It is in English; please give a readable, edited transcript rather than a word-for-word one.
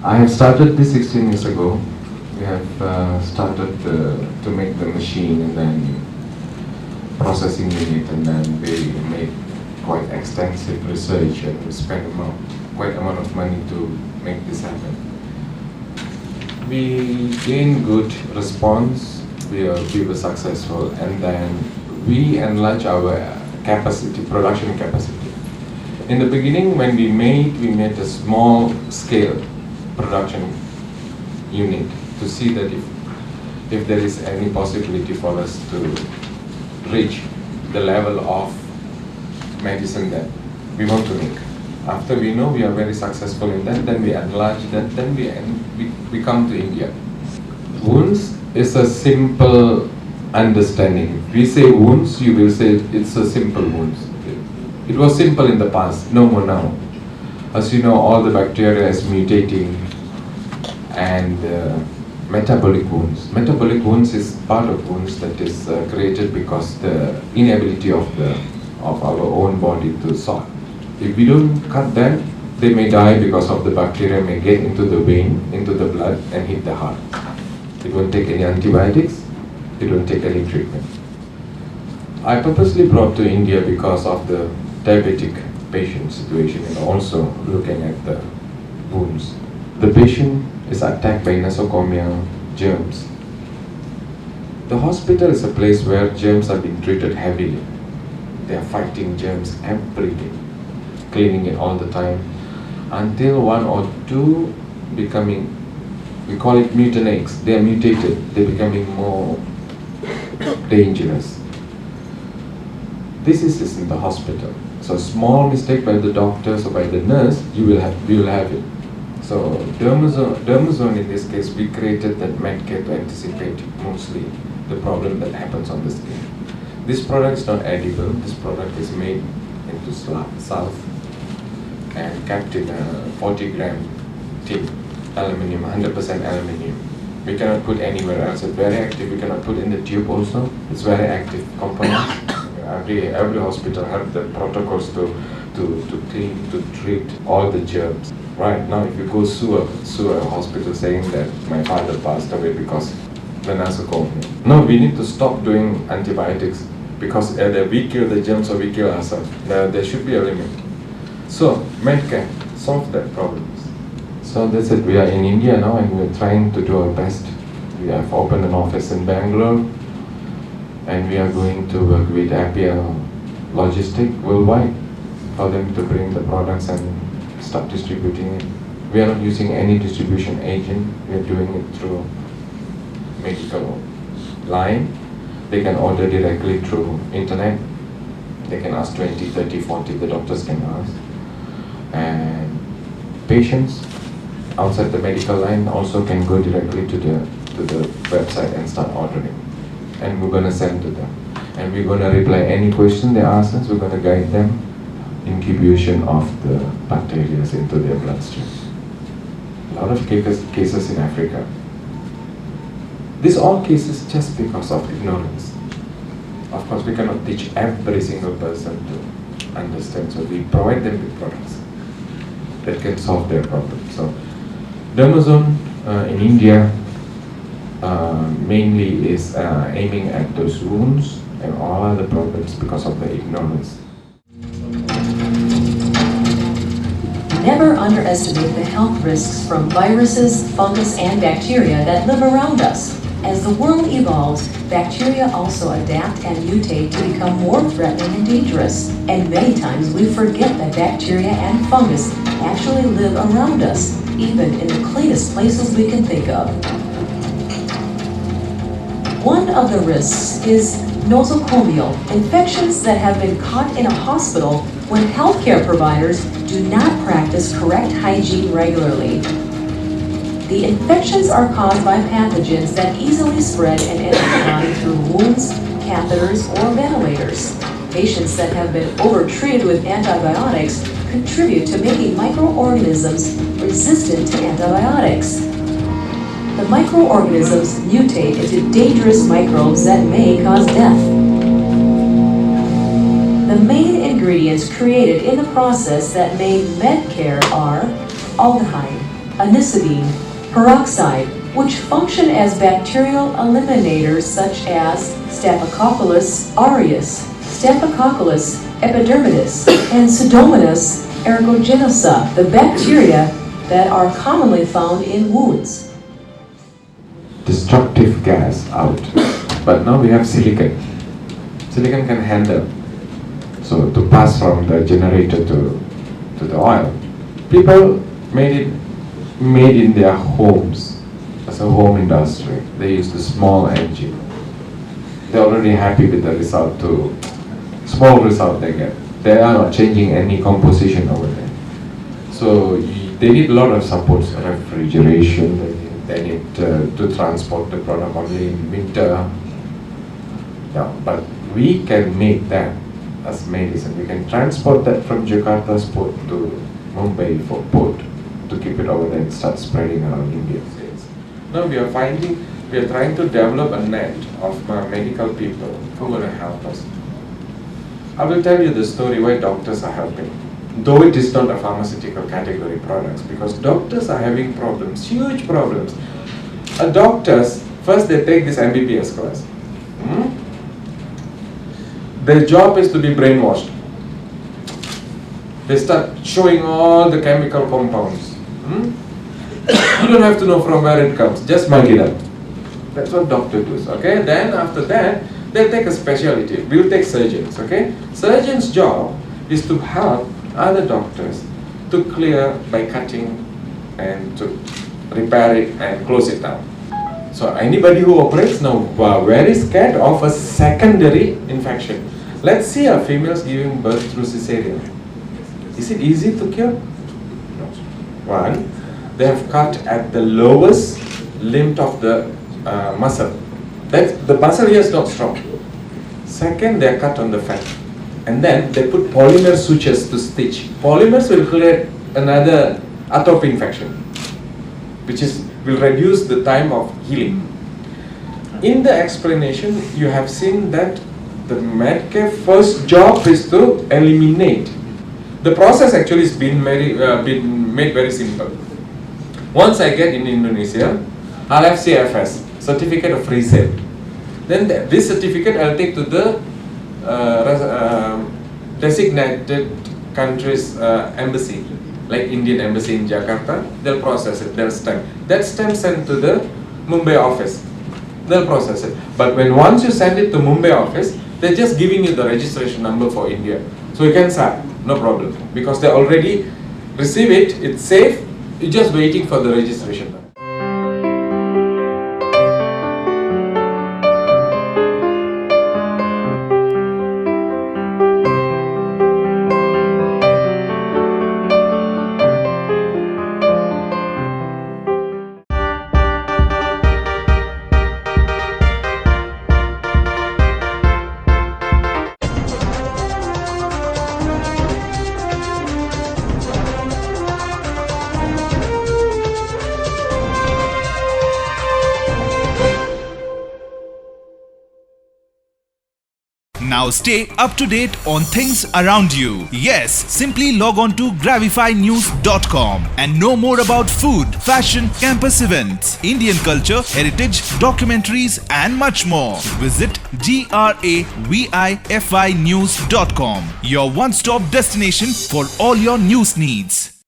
I have started this 16 years ago. We have started to make the machine and then processing unit, and then we made quite extensive research and we spent quite amount of money to make this happen. We gained good response, we were successful, and then we enlarged our capacity, production capacity. In the beginning, when we made a small scale production unit to see that if there is any possibility for us to reach the level of medicine that we want to make. After we know we are very successful in that, then we enlarge that, then we come to India. Wounds is a simple understanding. If we say wounds, you will say it's a simple wounds. It was simple in the past, no more now. As you know, all the bacteria is mutating, and metabolic wounds. Metabolic wounds is part of wounds that is created because the inability of our own body to sort. If we don't cut them, they may die because of the bacteria may get into the vein, into the blood, and hit the heart. It won't take any antibiotics, it won't take any treatment. I purposely brought to India because of the diabetic patient situation and also looking at the wounds. The patient is attacked by nosocomial germs. The hospital is a place where germs are being treated heavily. They are fighting germs every day, cleaning it all the time, until one or two becoming, we call it mutant eggs. They are mutated, they're becoming more dangerous. This is in the hospital. So small mistake by the doctors or by the nurse, you will have it. So Dermozone in this case, we created that MedCare to anticipate mostly the problem that happens on the skin. This product is not edible. This product is made into salve and kept in a 40-gram tin, aluminium, 100% aluminium. We cannot put anywhere else. It's very active. We cannot put in the tube also. It's very active component. Every hospital have the protocols to clean, to treat all the germs. Right now, if you go sue a hospital saying that my father passed away because the nosocomial. No, we need to stop doing antibiotics because either we kill the germs or we kill ourselves. There should be a limit. So, MedCare solve that problem. So that's it. We are in India now and we're trying to do our best. We have opened an office in Bangalore and we are going to work with Appian Logistic worldwide for them to bring the products and start distributing it. We are not using any distribution agent. We are doing it through medical line. They can order directly through internet. They can ask 20, 30, 40, the doctors can ask. And patients outside the medical line also can go directly to the website and start ordering. And we're going to send to them. And we're going to reply any question they ask us. We're going to guide them incubation of the bacteria into their bloodstream. A lot of cases in Africa. These all cases just because of ignorance. Of course, we cannot teach every single person to understand, so we provide them with products that can solve their problems. So, Dermozone in India mainly is aiming at those wounds and all other problems because of the ignorance. Never underestimate the health risks from viruses, fungus, and bacteria that live around us. As the world evolves, bacteria also adapt and mutate to become more threatening and dangerous. And many times we forget that bacteria and fungus actually live around us, even in the cleanest places we can think of. One of the risks is nosocomial, infections that have been caught in a hospital when healthcare providers do not practice correct hygiene regularly. The infections are caused by pathogens that easily spread and enter the body through wounds, catheters, or ventilators. Patients that have been overtreated with antibiotics contribute to making microorganisms resistant to antibiotics. The microorganisms mutate into dangerous microbes that may cause death. The main ingredients created in the process that made MedCare are aldehyde, anisodine, peroxide, which function as bacterial eliminators such as Staphylococcus aureus, Staphylococcus epidermidis, and Pseudomonas aeruginosa, the bacteria that are commonly found in wounds. Destructive gas out. But now we have silicon. Silicon can handle. So to pass from the generator to the oil. People made in their homes as a home industry. They use the small engine. They're already happy with the result too. Small result they get. They are not changing any composition over there. So they need a lot of support, refrigeration. They need to transport the product only in winter. Yeah, but we can make that as medicine. We can transport that from Jakarta's port to Mumbai for port to keep it over there and start spreading around India. Now we are trying to develop a net of medical people who are going to help us. I will tell you the story why doctors are helping. Though it is not a pharmaceutical category products, because doctors are having problems, huge problems. Doctors, first they take this MBBS class. Their job is to be brainwashed. They start showing all the chemical compounds. You don't have to know from where it comes, just mug it up. That's what doctor does, okay? Then after that, they'll take a specialty. We'll take surgeons, okay? Surgeon's job is to help other doctors to clear by cutting and to repair it and close it down. So anybody who operates now very scared of a secondary infection. Let's see a females giving birth through cesarean. Is it easy to cure? No. One, they have cut at the lowest limb of the muscle. The muscle here is not strong. Second, they are cut on the fat. And then they put polymer sutures to stitch. Polymers will create another atopic infection, which will reduce the time of healing. In the explanation, you have seen that the MedCare first job is to eliminate. The process actually has been made very simple. Once I get in Indonesia, I'll have CFS, Certificate of Free Sale. Then this certificate I'll take to the designated country's embassy, like Indian embassy in Jakarta. They'll process it, they'll stamp. That stamp sent to the Mumbai office. They'll process it. But once you send it to Mumbai office, they're just giving you the registration number for India. So you can start, no problem. Because they already receive it, it's safe, you're just waiting for the registration. Now stay up to date on things around you. Yes, simply log on to gravifynews.com and know more about food, fashion, campus events, Indian culture, heritage, documentaries and much more. Visit gravifynews.com, your one-stop destination for all your news needs.